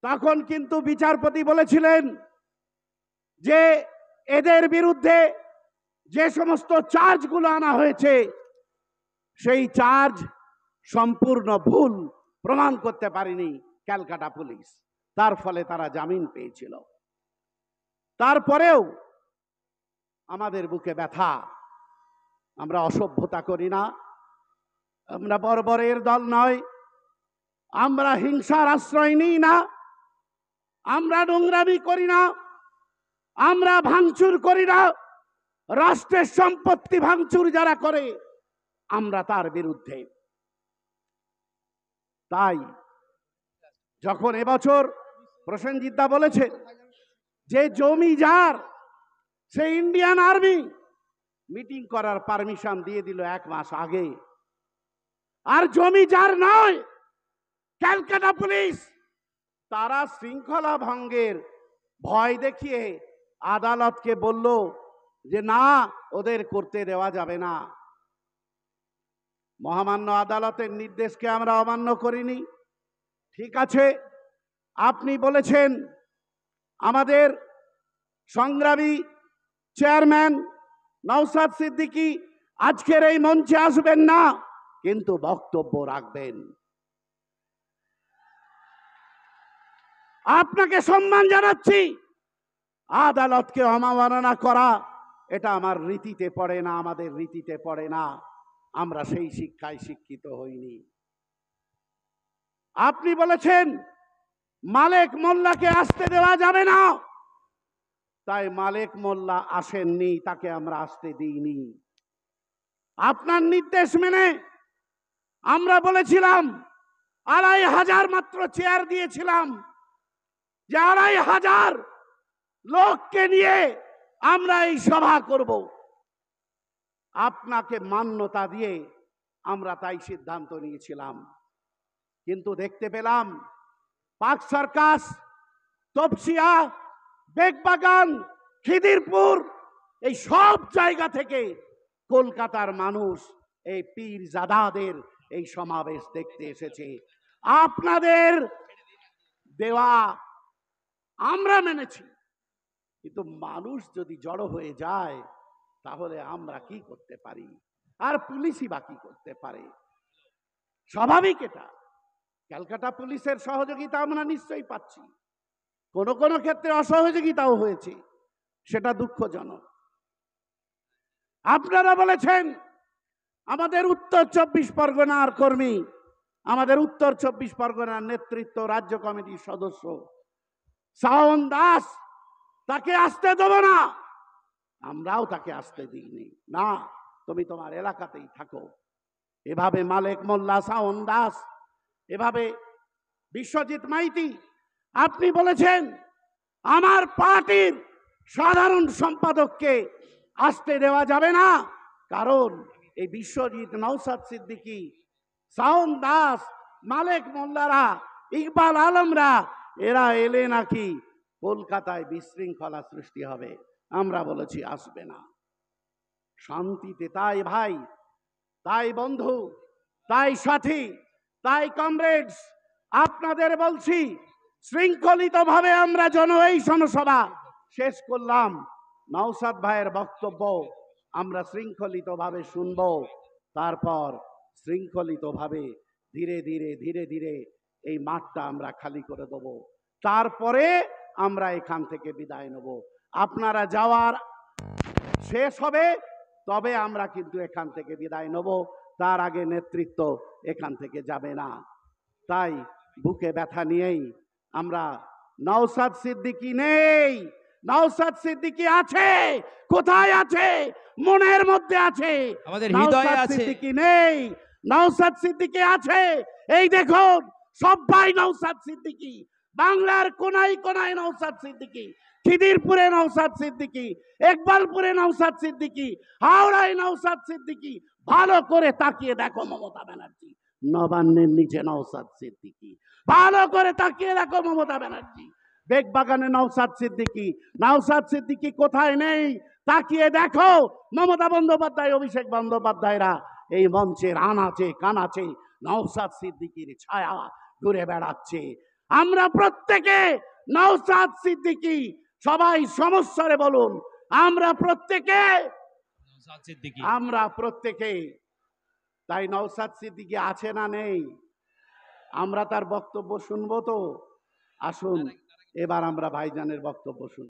তখন কিন্তু বিচারপতি বলেছিলেন যে এদের বিরুদ্ধে যে সমস্ত চার্জগুলো আনা হয়েছে সেই চার্জ সম্পূর্ণ ভুল, প্রমাণ করতে পারেনি ক্যালকাটা পুলিশ, তার ফলে তারা জামিন পেয়েছিল। তারপরেও আমাদের বুকে ব্যথা, আমরা অসভ্যতা করি না, আমরা বর্বরের দল নয়, আমরা হিংসার আশ্রয় নিই না, আমরা নোংরামি করি না, আমরা ভাঙচুর করি না। রাষ্ট্রের সম্পত্তি ভাঙচুর যারা করে আমরা তার বিরুদ্ধে। তাই যখন এবছর প্রসেনজিৎ দা বলেছে যে জমি যার, সে ইন্ডিয়ান আর্মি মিটিং করার পারমিশন দিয়ে দিল 1 মাস আগে, আর জমি যার নয় ক্যালকাটা পুলিশ তারা শৃঙ্খলা ভঙ্গের ভয় দেখিয়ে আদালতকে বলল যে না, ওদের করতে দেওয়া যাবে না। মহামান্য আদালতের নির্দেশকে আমরা অমান্য করিনি। ঠিক আছে, আপনি বলেছেন আমাদের সংগ্রামী চেয়ারম্যান নওশাদ সিদ্দিকী আজকের এই মঞ্চে আসবেন না, কিন্তু বক্তব্য রাখবেন। আপনাকে সম্মান জানাচ্ছি। আদালতকে অবমাননা করা এটা আমার রীতিতে পড়ে না, আমাদের রীতিতে পড়ে না, আমরা সেই শিক্ষায় শিক্ষিত হইনি। আপনি বলেছেন মালেক মোল্লাকে আসতে দেওয়া যাবে না, তাই মালেক মোল্লা আসেননি, তাকে আমরা আসতে দিইনি। আপনার নির্দেশ মেনে আমরা বলেছিলাম 2500 মাত্র চেয়ার দিয়েছিলাম, যে 2500 লোককে নিয়ে আমরা এই সভা করব। আপনাকে মান্যতা দিয়ে আমরা তাই সিদ্ধান্ত নিয়েছিলাম। কিন্তু দেখতে পেলাম পাক সার্কাস, তপসিয়া, বেগবাগান, খিদিরপুর, এই সব জায়গা থেকে কলকাতার মানুষ এই পীরজাদাদের এই সমাবেশ দেখতে এসেছে। আপনাদের দেওয়া আমরা মেনেছি, কিন্তু মানুষ যদি জড়ো হয়ে যায় তাহলে আমরা কি করতে পারি, আর পুলিশই বা কি করতে পারে? স্বাভাবিক এটা। ক্যালকাটা পুলিশের সহযোগিতা আমরা নিশ্চয়ই পাচ্ছি, কোনো কোনো ক্ষেত্রে অসহযোগিতাও হয়েছে, সেটা দুঃখজনক। আপনারা বলেছেন আমাদের উত্তর 24 পরগনার কর্মী, আমাদের উত্তর 24 পরগনার নেতৃত্ব রাজ্য কমিটির সদস্য শাওন দাস, তাকে আসতে দেব না। আমরাও তাকে আসতে দিইনি, না তুমি তোমার এলাকাতেই থাকো। এভাবে মালেক মোল্লা, শাওন দাস, এভাবে বিশ্বজিৎ মাইতি, আপনি বলেছেন আমার পার্টির সাধারণ সম্পাদককে আসতে দেওয়া যাবে না, কারণ এই বিশ্বজিৎ, নওশাদ সিদ্দিকী, শাওন দাস, মালেক মোল্লারা, ইকবাল আলমরা, এরা এলে নাকি কলকাতায় বিশৃঙ্খলা সৃষ্টি হবে। আমরা বলেছি আসবে না, শান্তিতে। তাই ভাই, তাই বন্ধু, তাই সাথী, তাই কমরেডস, আপনাদের বলছি শৃঙ্খলিতভাবে আমরা এই জনসভা শেষ করলাম। নওশাদ ভাইয়ের বক্তব্য আমরা শৃঙ্খলিতভাবে শুনবো, তারপর শৃঙ্খলিতভাবে ধীরে ধীরে ধীরে ধীরে এই মাঠটা আমরা খালি করে দেব, তারপরে আমরা এখান থেকে বিদায় নেব। আপনারা যাওয়ার শেষ হবে তবে আমরা কিন্তু এখান থেকে বিদায় নেব, তার আগে নেতৃত্ব এখান থেকে যাবে না। তাই বুকে ব্যথা নিয়েই আমরা, নওশাদ সিদ্দিকী নেই, নওশাদ সিদ্দিকী আছে, কোথায় আছে? মনের মধ্যে আছে, আমাদের হৃদয়ে আছে। সিদ্দিকী নেই, নওশাদ সিদ্দিকী আছে। এই দেখুন সবাই নওশাদ সিদ্দিকী, বাংলার কোনায় কোনায় নওশাদ সিদ্দিকী, খিদিরপুরে নওশাদ সিদ্দিকী, ইকবালপুরে নওশাদ সিদ্দিকী, হাওড়ায় নওশাদ সিদ্দিকী। ভালো করে তাকিয়ে দেখো মমতা ব্যানার্জি, নবান্নের নিচে নওশাদ সিদ্দিকী, ভালো করে তাকিয়ে দেখো মমতা ব্যানার্জি, বেগবাগানে নওশাদ সিদ্দিকী। নওশাদ সিদ্দিকী কোথায় নেই তাকিয়ে দেখো। মমতা বন্দ্যোপাধ্যায়, অভিষেক বন্দ্যোপাধ্যায়রা এই মঞ্চের আনাচে কানাচে নওশাদ সিদ্দিকীর ছায়া ঘুরে বেড়াচ্ছে। আমরা প্রত্যেকে নওশাদ সিদ্দিকী, সবাই সমস্যারে বলুন, আমরা প্রত্যেকে, নওশাদ সিদ্দিকী। আমরা প্রত্যেকে। তাই নওশাদ সিদ্দিকী আছে না নেই? আমরা তার বক্তব্য শুনবো তো? আসুন এবার আমরা ভাইজানের বক্তব্য শুনি।